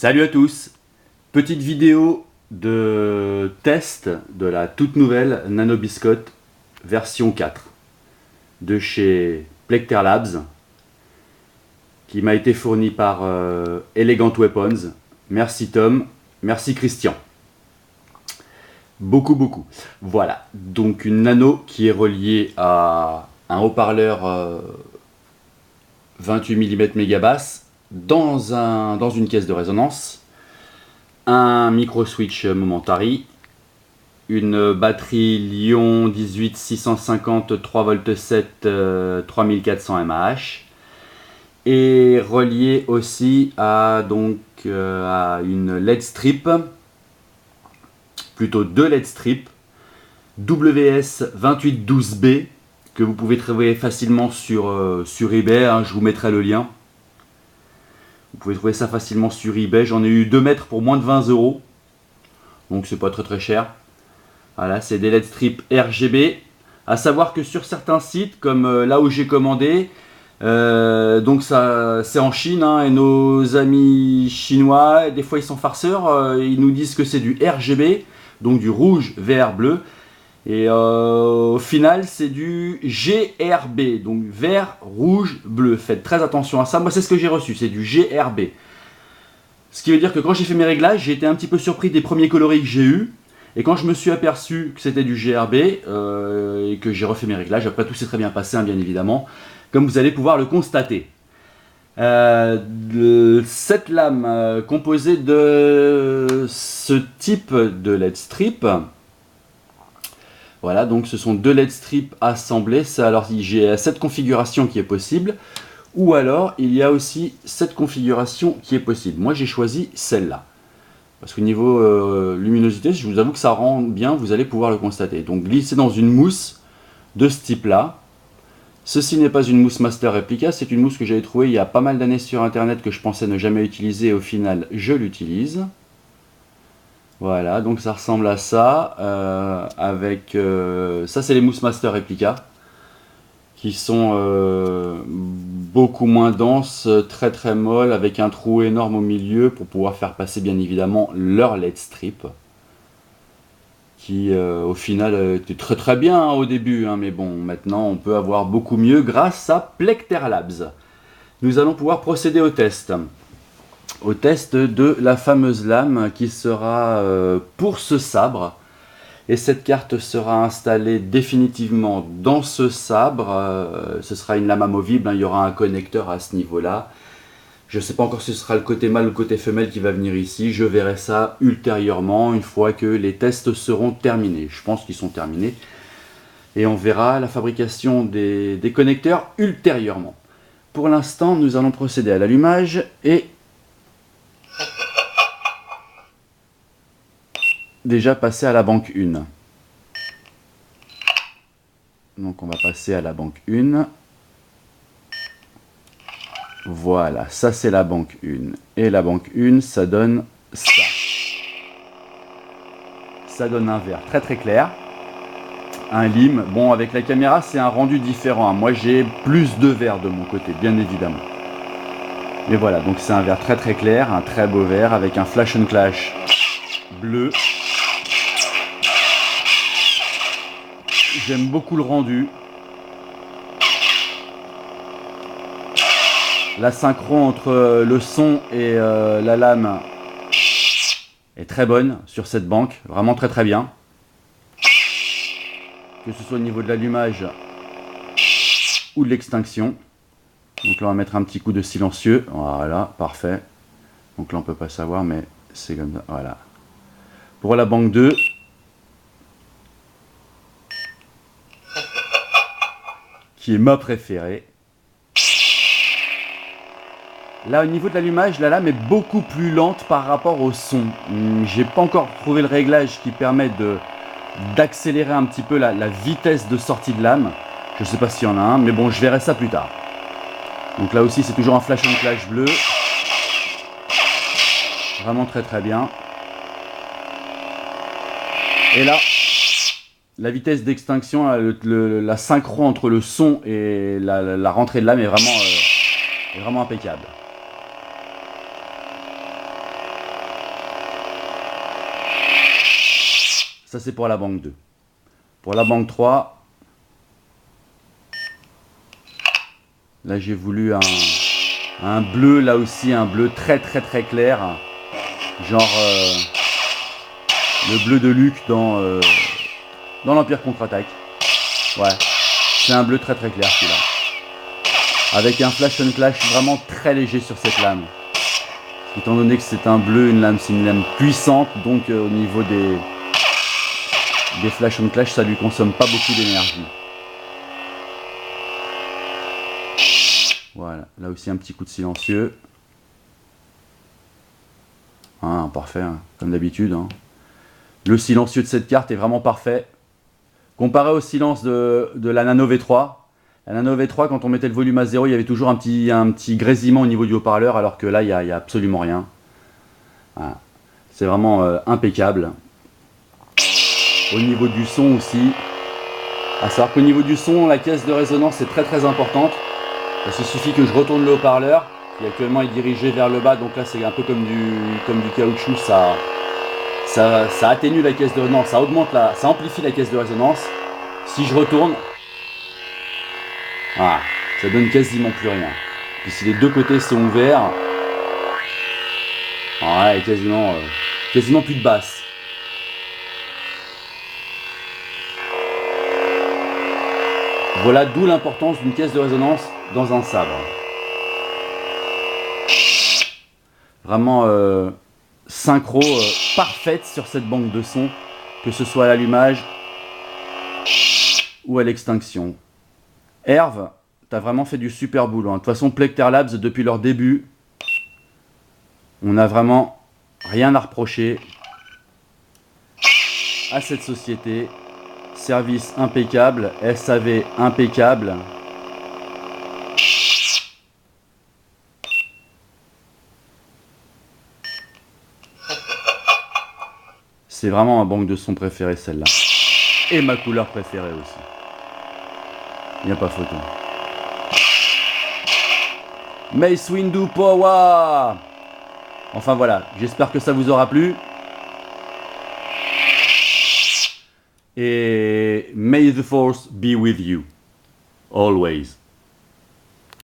Salut à tous. Petite vidéo de test de la toute nouvelle Nano Biscotte version 4 de chez Plecter Labs qui m'a été fournie par Elegant Weapons. Merci Tom, merci Christian. Beaucoup. Voilà, donc une Nano qui est reliée à un haut-parleur 28 mm mégabasse dans une caisse de résonance, un micro switch Momentary, une batterie Lion 18 650 3V7 3400 mAh et relié aussi à une LED strip, plutôt deux LED strips WS2812B que vous pouvez trouver facilement sur eBay, hein, je vous mettrai le lien. Vous pouvez trouver ça facilement sur eBay. J'en ai eu 2 mètres pour moins de 20 €. Donc c'est pas très cher. Voilà, c'est des LED strips RGB. À savoir que sur certains sites, comme là où j'ai commandé, donc ça c'est en Chine, hein, et nos amis chinois, des fois ils sont farceurs, ils nous disent que c'est du RGB, donc du rouge, vert, bleu. Et au final, c'est du GRB, donc vert, rouge, bleu. Faites très attention à ça. Moi, c'est ce que j'ai reçu, c'est du GRB. Ce qui veut dire que quand j'ai fait mes réglages, j'ai été un petit peu surpris des premiers coloris que j'ai eus. Et quand je me suis aperçu que c'était du GRB et que j'ai refait mes réglages, après tout s'est très bien passé, hein, bien évidemment, comme vous allez pouvoir le constater. Cette lame composée de ce type de LED strip. Voilà, donc ce sont deux LED strips assemblés. Alors j'ai cette configuration qui est possible, ou alors il y a aussi cette configuration qui est possible. Moi j'ai choisi celle-là, parce qu'au niveau luminosité, je vous avoue que ça rend bien, vous allez pouvoir le constater. Donc glissé dans une mousse de ce type-là. Ceci n'est pas une mousse Master Replica, c'est une mousse que j'avais trouvée il y a pas mal d'années sur internet, que je pensais ne jamais utiliser, et au final je l'utilise. Voilà, donc ça ressemble à ça, ça c'est les mousses Master Replica, qui sont beaucoup moins denses, très molles, avec un trou énorme au milieu pour pouvoir faire passer bien évidemment leur LED strip, qui au final était très bien, hein, au début, hein, mais bon, maintenant on peut avoir beaucoup mieux grâce à Plecter Labs. Nous allons pouvoir procéder au test de la fameuse lame qui sera pour ce sabre, et cette carte sera installée définitivement dans ce sabre. Ce sera une lame amovible, hein, il y aura un connecteur à ce niveau là. Je ne sais pas encore si ce sera le côté mâle ou le côté femelle qui va venir ici, je verrai ça ultérieurement une fois que les tests seront terminés. Je pense qu'ils sont terminés et on verra la fabrication des connecteurs ultérieurement. Pour l'instant, nous allons procéder à l'allumage et déjà passer à la banque 1. Donc on va passer à la banque 1. Voilà, ça c'est la banque 1. Et la banque 1, ça donne ça. Ça donne un vert très clair. Un lime. Bon, avec la caméra, c'est un rendu différent, hein. Moi j'ai plus de vert de mon côté, bien évidemment. Mais voilà, donc c'est un vert très clair, un très beau vert avec un flash and clash bleu. J'aime beaucoup le rendu. La synchro entre le son et la lame est très bonne sur cette banque, vraiment très bien. Que ce soit au niveau de l'allumage ou de l'extinction. Donc là on va mettre un petit coup de silencieux, voilà, parfait. Donc là on peut pas savoir, mais c'est comme ça, voilà. Pour la banque 2, qui est ma préférée. Là au niveau de l'allumage, la lame est beaucoup plus lente par rapport au son. J'ai pas encore trouvé le réglage qui permet d'accélérer un petit peu la vitesse de sortie de lame. Je sais pas s'il y en a un, mais bon, je verrai ça plus tard. Donc là aussi c'est toujours un flash and clash bleu. Vraiment très bien. Et là, la vitesse d'extinction, la synchro entre le son et la rentrée de lame est vraiment impeccable. Ça c'est pour la banque 2. Pour la banque 3, là j'ai voulu un bleu, là aussi un bleu très très très clair. Genre le bleu de Luke dans l'Empire contre-attaque. Ouais, c'est un bleu très très clair celui-là. Avec un flash and clash vraiment très léger sur cette lame. Étant donné que c'est un bleu, une lame, c'est une lame puissante, donc au niveau des flash and clash, ça lui consomme pas beaucoup d'énergie. Voilà, là aussi un petit coup de silencieux. Ah, parfait, hein, comme d'habitude. Hein. Le silencieux de cette carte est vraiment parfait. Comparé au silence de la Nano V3, la Nano V3, quand on mettait le volume à 0, il y avait toujours un petit grésillement au niveau du haut-parleur, alors que là, il n'y a absolument rien. Voilà. C'est vraiment impeccable. Au niveau du son aussi, à savoir qu'au niveau du son, la caisse de résonance est très très importante. Parce qu'il suffit que je retourne le haut-parleur, qui actuellement est dirigé vers le bas, donc là c'est un peu comme du caoutchouc, ça atténue la caisse de résonance, ça amplifie la caisse de résonance. Si je retourne, voilà, ça donne quasiment plus rien. Puis si les deux côtés sont ouverts, ouais, quasiment plus de basse. Voilà d'où l'importance d'une caisse de résonance dans un sabre. Vraiment synchro parfaite sur cette banque de son, que ce soit à l'allumage ou à l'extinction. Herve, t'as vraiment fait du super boulot. De toute façon, Plecter Labs, depuis leur début, on n'a vraiment rien à reprocher à cette société. Service impeccable, SAV impeccable. C'est vraiment ma banque de son préférée, celle-là. Et ma couleur préférée aussi. Il n'y a pas photo. Mace Windu Power. Enfin voilà, j'espère que ça vous aura plu. Et may the force be with you, always.